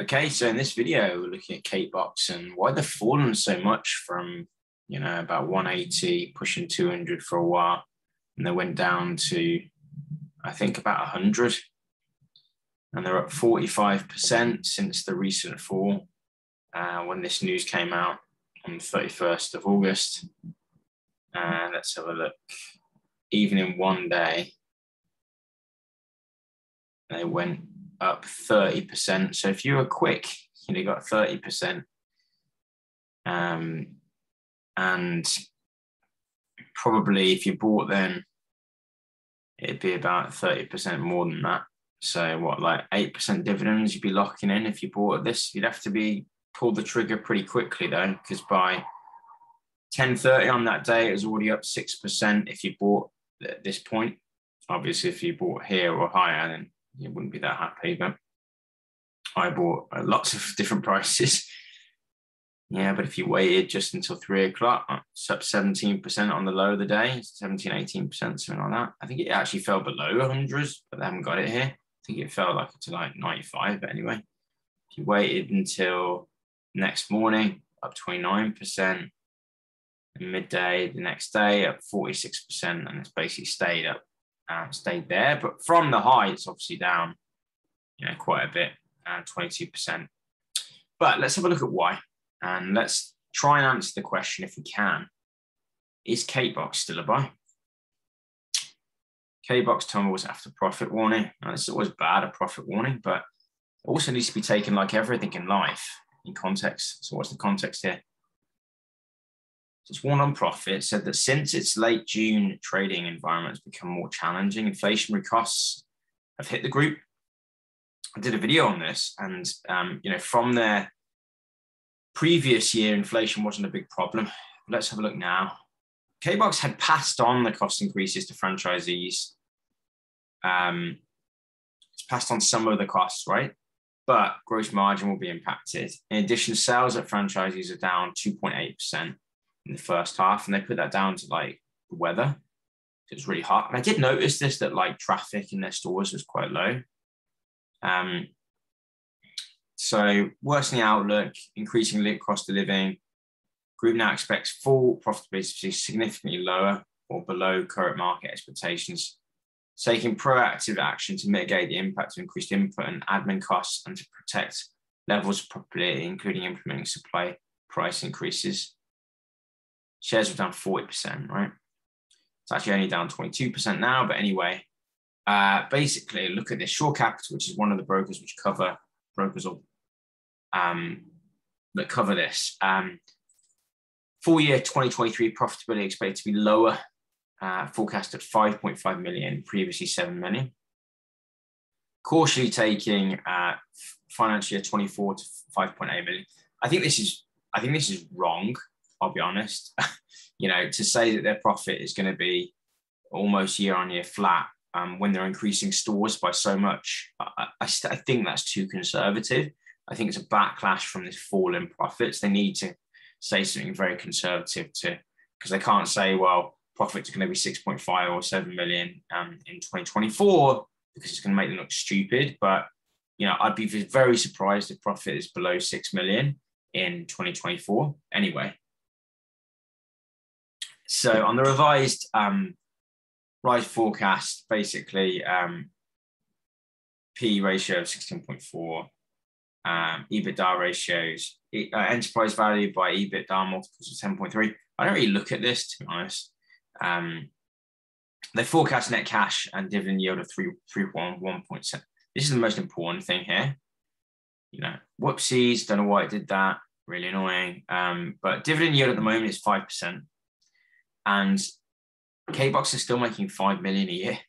Okay, so in this video, we're looking at Cakebox and why they've fallen so much from, about 180, pushing 200 for a while. And they went down to, I think, about 100. And they're up 45% since the recent fall when this news came out on the 31st of August. Let's have a look. Even in one day, they went up 30%. So if you were quick, you got 30%. And probably if you bought then, it'd be about 30% more than that. So what, like 8% dividends you'd be locking in if you bought this. You'd have to pull the trigger pretty quickly though, because by 10:30 on that day, it was already up 6% if you bought at this point. Obviously, if you bought here or higher, then you wouldn't be that happy, but I bought lots of different prices. Yeah, but if you waited just until 3 o'clock, it's up 17% on the low of the day, 17, 18%, something like that. I think it actually fell below 100, but they haven't got it here. I think it fell to like 95, but anyway. If you waited until next morning, up 29%, and midday, the next day, up 46%, and it's basically stayed up, stayed there. But from the high, it's obviously down, quite a bit, 22%. But let's have a look at why. And let's try and answer the question if we can. Is Cakebox still a buy? Cakebox tumbles after profit warning. Now, this is always bad, a profit warning, but it also needs to be taken like everything in life in context. So what's the context here? So it's warned on profit. It said that since its late June trading environment has become more challenging, inflationary costs have hit the group. I did a video on this, and from their previous year, inflation wasn't a big problem. Let's have a look now. Cakebox had passed on the cost increases to franchisees. It's passed on some of the costs, right? But gross margin will be impacted. In addition, sales at franchisees are down 2.8% in the first half, and they put that down to the weather. It was really hot. And I did notice this, that traffic in their stores was quite low. So worsening outlook, increasing cost of living. Group now expects full profitability to be significantly lower or below current market expectations, taking proactive action to mitigate the impact of increased input and admin costs and to protect levels of profitability, including implementing supply price increases. Shares were down 40%, right? It's actually only down 22% now, but anyway, basically look at this. Shore Capital, which is one of the brokers that cover this. Full year 2023 profitability expected to be lower, forecast at 5.5 million, previously 7 million. Cautiously taking financial year 24 to 5.8 million. I think this is wrong. I'll be honest. To say that their profit is going to be almost year on year flat when they're increasing stores by so much, I think that's too conservative. I think it's a backlash from this fall in profits. They need to say something very conservative because they can't say, well, profits are going to be 6.5 or 7 million in 2024 because it's going to make them look stupid. But, I'd be very surprised if profit is below 6 million in 2024 anyway. So on the revised rise forecast, basically P ratio of 16.4, EBITDA ratios, enterprise value by EBITDA multiples of 10.3. I don't really look at this, to be honest. They forecast net cash and dividend yield of 3.1%. This is the most important thing here. Whoopsies, don't know why it did that. Really annoying. But dividend yield at the moment is 5%. And Cakebox is still making 5 million a year,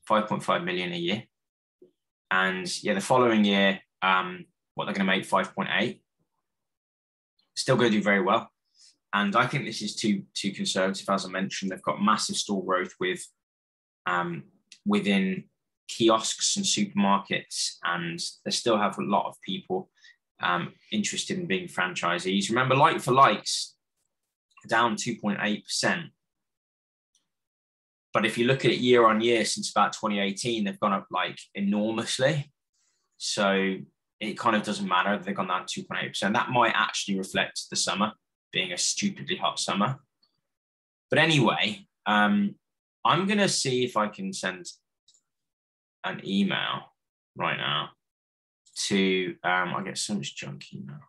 5.5 million a year. And the following year, what they're going to make 5.8, still going to do very well. And I think this is too conservative. As I mentioned, they've got massive store growth within kiosks and supermarkets, and they still have a lot of people interested in being franchisees. Remember, like for likes, down 2.8%. But if you look at it year on year since about 2018, they've gone up enormously. So it kind of doesn't matter. They've gone down 2.8%. That might actually reflect the summer being a stupidly hot summer. But anyway, I'm going to see if I can send an email right now to, I get so much junk email.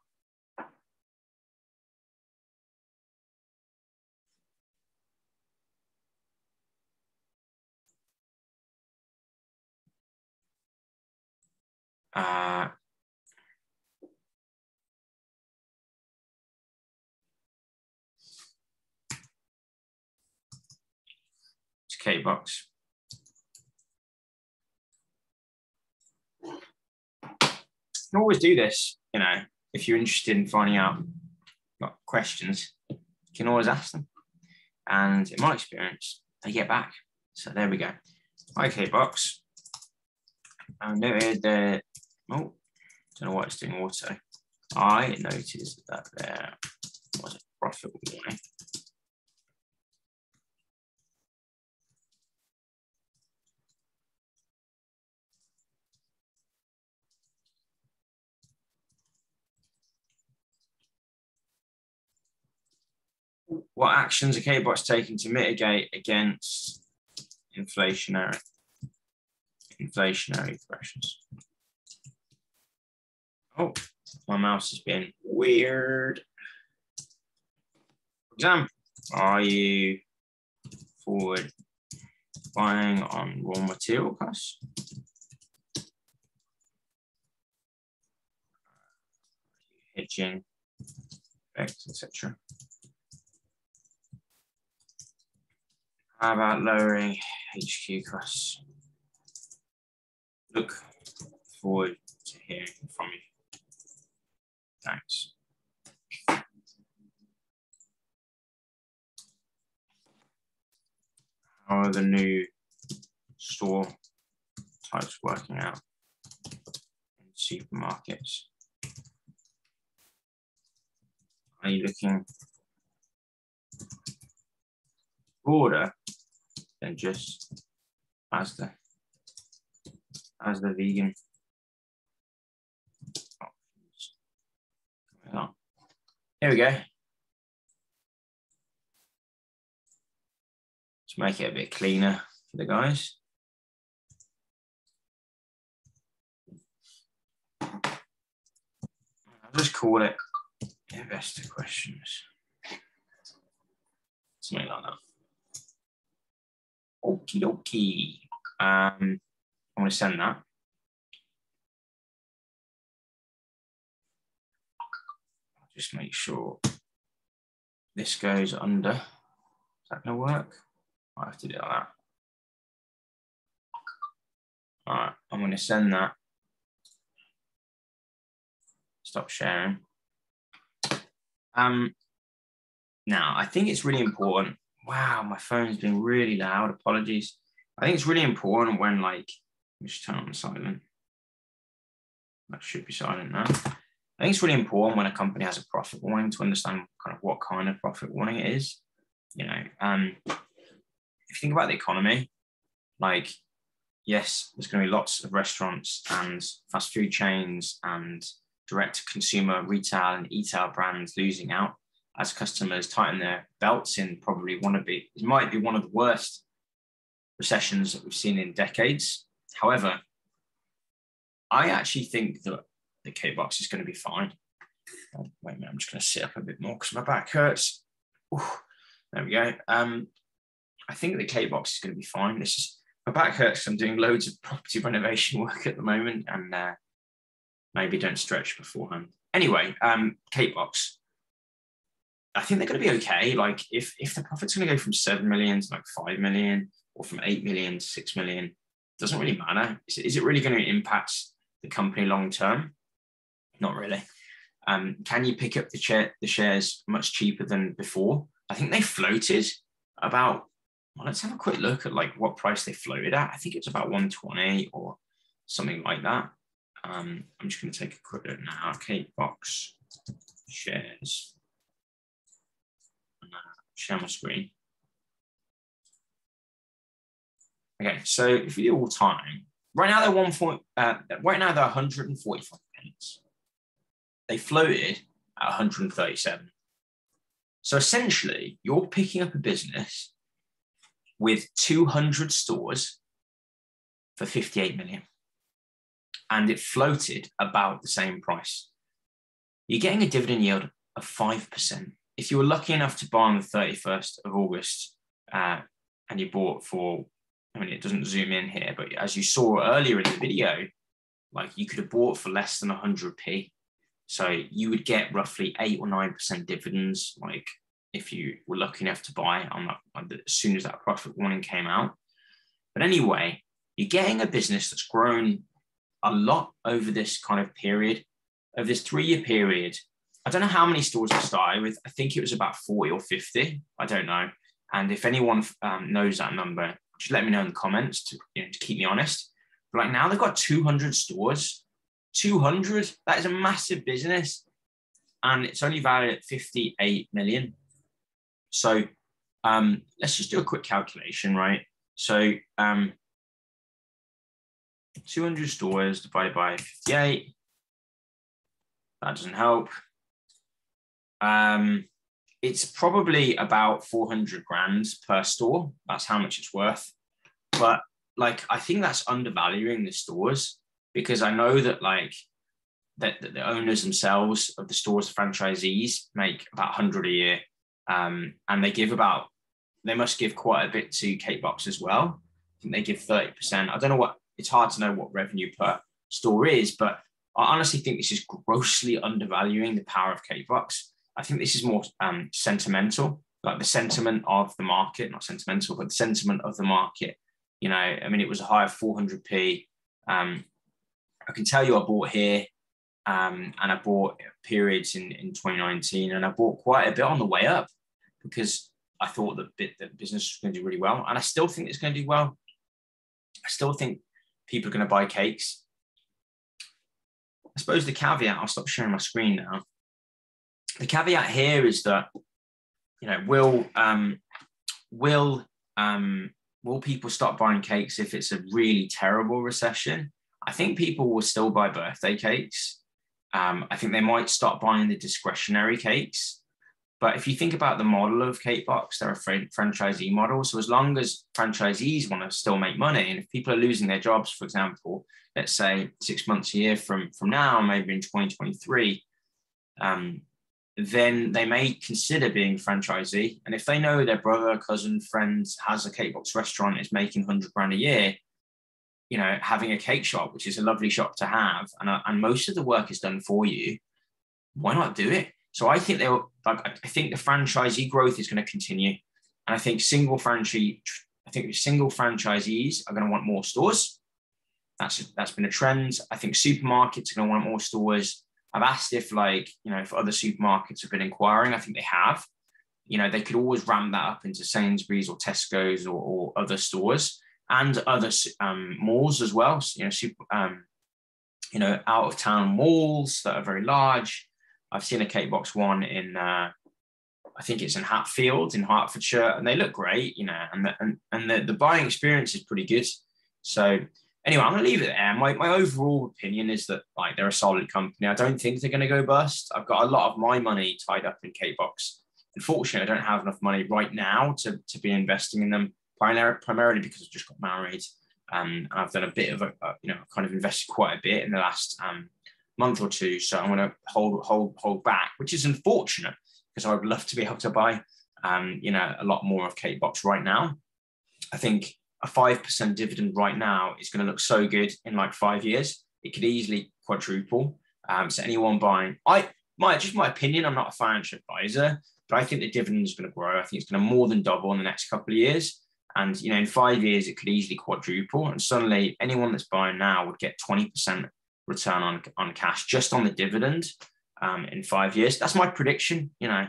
It's Cakebox. You can always do this, you know, if you're interested in finding out questions, you can always ask them. And in my experience, they get back. So there we go. Hi, Cakebox. I noted that, oh, don't know why it's doing auto. I noticed that there was a profit warning. What actions are Cakebox taking to mitigate against inflationary pressures? Oh, my mouse has been weird. For example, are you forward buying on raw material costs? Hedging effects, etc. How about lowering HQ costs? Look forward to hearing from you. Thanks. How are the new store types working out in supermarkets? Are you looking broader than just as the vegan options? Here we go. Let's make it a bit cleaner for the guys. I'll just call it investor questions. Something like that. Okie dokie. I'm going to send that. I'll just make sure this goes under. Is that going to work? I have to do that. All right, I'm going to send that. Stop sharing. Now, I think it's really important. Wow, my phone's been really loud. Apologies. I think it's really important when, like, let me just turn on the silent. That should be silent now. I think it's really important when a company has a profit warning to understand kind of what kind of profit warning it is. You know, if you think about the economy, like, yes, there's going to be lots of restaurants and fast food chains and direct-to-consumer retail and e-tail brands losing out as customers tighten their belts in probably it might be one of the worst recessions that we've seen in decades. However, I actually think that the Cakebox is going to be fine. Oh, wait a minute, I'm just going to sit up a bit more because my back hurts. Ooh, there we go. I think the Cakebox is going to be fine. My back hurts because I'm doing loads of property renovation work at the moment, and maybe don't stretch beforehand. Anyway, Cakebox, I think they're going to be okay. Like, if the profit's going to go from 7 million to like 5 million, or from 8 million to 6 million, it doesn't really matter. Is it really going to impact the company long term? Not really. Can you pick up the shares much cheaper than before? I think they floated about, well, let's have a quick look at like what price they floated at. I think it's about 120 or something like that. I'm just going to take a quick look now. Cakebox shares. Share my screen. Okay, so if you do all time, right now they're 1.1. Right now they're 145 pence. pence. They floated at 137. So essentially, you're picking up a business with 200 stores for 58 million. And it floated about the same price. You're getting a dividend yield of 5%. If you were lucky enough to buy on the 31st of August and you bought for, I mean, it doesn't zoom in here, but as you saw earlier in the video, like you could have bought for less than 100p. So you would get roughly 8 or 9% dividends, like if you were lucky enough to buy on that, as soon as that profit warning came out. But anyway, you're getting a business that's grown a lot over this kind of period, over this 3-year period. I don't know how many stores I started with. I think it was about 40 or 50. I don't know. And if anyone knows that number, just let me know in the comments to keep me honest. But like now they've got 200 stores. 200, that is a massive business. And it's only valued at 58 million. So let's just do a quick calculation, right? So 200 stores divided by 58. That doesn't help. It's probably about 400 grand per store. That's how much it's worth. But like, I think that's undervaluing the stores, because I know that like that the owners themselves of the stores, franchisees, make about 100 a year. And they must give quite a bit to Cakebox as well. I think they give 30%. I don't know it's hard to know what revenue per store is, but I honestly think this is grossly undervaluing the power of Cakebox. I think this is more sentimental, like the sentiment of the market, not sentimental, but the sentiment of the market. You know, I mean, it was a high of 400p. I can tell you I bought here and I bought periods in 2019, and I bought quite a bit on the way up because I thought that the business was going to do really well. And I still think it's going to do well. I still think people are going to buy cakes. I suppose the caveat, I'll stop sharing my screen now. The caveat here is that, you know, will people stop buying cakes if it's a really terrible recession? I think people will still buy birthday cakes. I think they might stop buying the discretionary cakes. But if you think about the model of Cakebox, they're a franchisee model. So as long as franchisees want to still make money, and if people are losing their jobs, for example, let's say 6 months a year from now, maybe in 2023, then they may consider being a franchisee. And if they know their brother, cousin, friend has a Cakebox restaurant, is making 100 grand a year, you know, having a cake shop, which is a lovely shop to have, and most of the work is done for you, why not do it? So I think I think the franchisee growth is going to continue, and I think single franchisees are going to want more stores. That's been a trend. I think supermarkets are going to want more stores. I've asked if if other supermarkets have been inquiring. I think they have. You know, they could always ramp that up into Sainsbury's or Tesco's or other stores and other malls as well. So, out of town malls that are very large. I've seen a Cakebox one in, I think it's in Hatfield in Hertfordshire, and they look great, you know, and the buying experience is pretty good. So anyway, I'm going to leave it there. My overall opinion is that like they're a solid company. I don't think they're going to go bust. I've got a lot of my money tied up in Cakebox. Unfortunately, I don't have enough money right now to be investing in them, primarily because I've just got married. And I've done a bit of kind of invested quite a bit in the last month or two. So I'm going to hold back, which is unfortunate because I would love to be able to buy, a lot more of Cakebox right now. I think a 5% dividend right now is going to look so good in like 5 years. It could easily quadruple. So anyone buying, just my opinion, I'm not a financial advisor, but I think the dividend is going to grow. I think it's going to more than double in the next couple of years. And, you know, in 5 years, it could easily quadruple. And suddenly anyone that's buying now would get 20% return on cash just on the dividend in 5 years. That's my prediction. You know,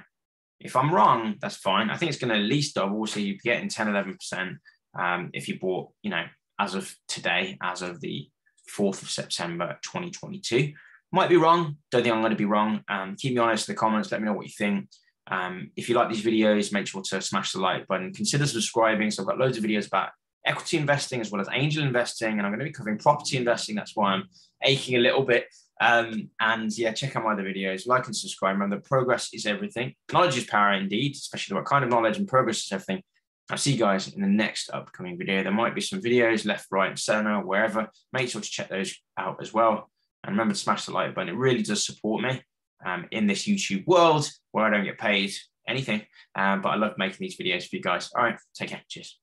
if I'm wrong, that's fine. I think it's going to at least double. So you're getting 10, 11% if you bought, you know, as of today, as of the 4th of September, 2022. Might be wrong. Don't think I'm going to be wrong. Keep me honest in the comments. Let me know what you think. If you like these videos, make sure to smash the like button. Consider subscribing. So I've got loads of videos about equity investing as well as angel investing, and I'm going to be covering property investing. That's why I'm aching a little bit And yeah, check out my other videos, like and subscribe. Remember, progress is everything. Knowledge is power indeed, especially what kind of knowledge, and progress is everything. I'll see you guys in the next upcoming video. There might be some videos left, right, and center, wherever. Make sure to check those out as well. And remember to smash the like button. It really does support me in this YouTube world where I don't get paid anything. But I love making these videos for you guys. All right, take care. Cheers.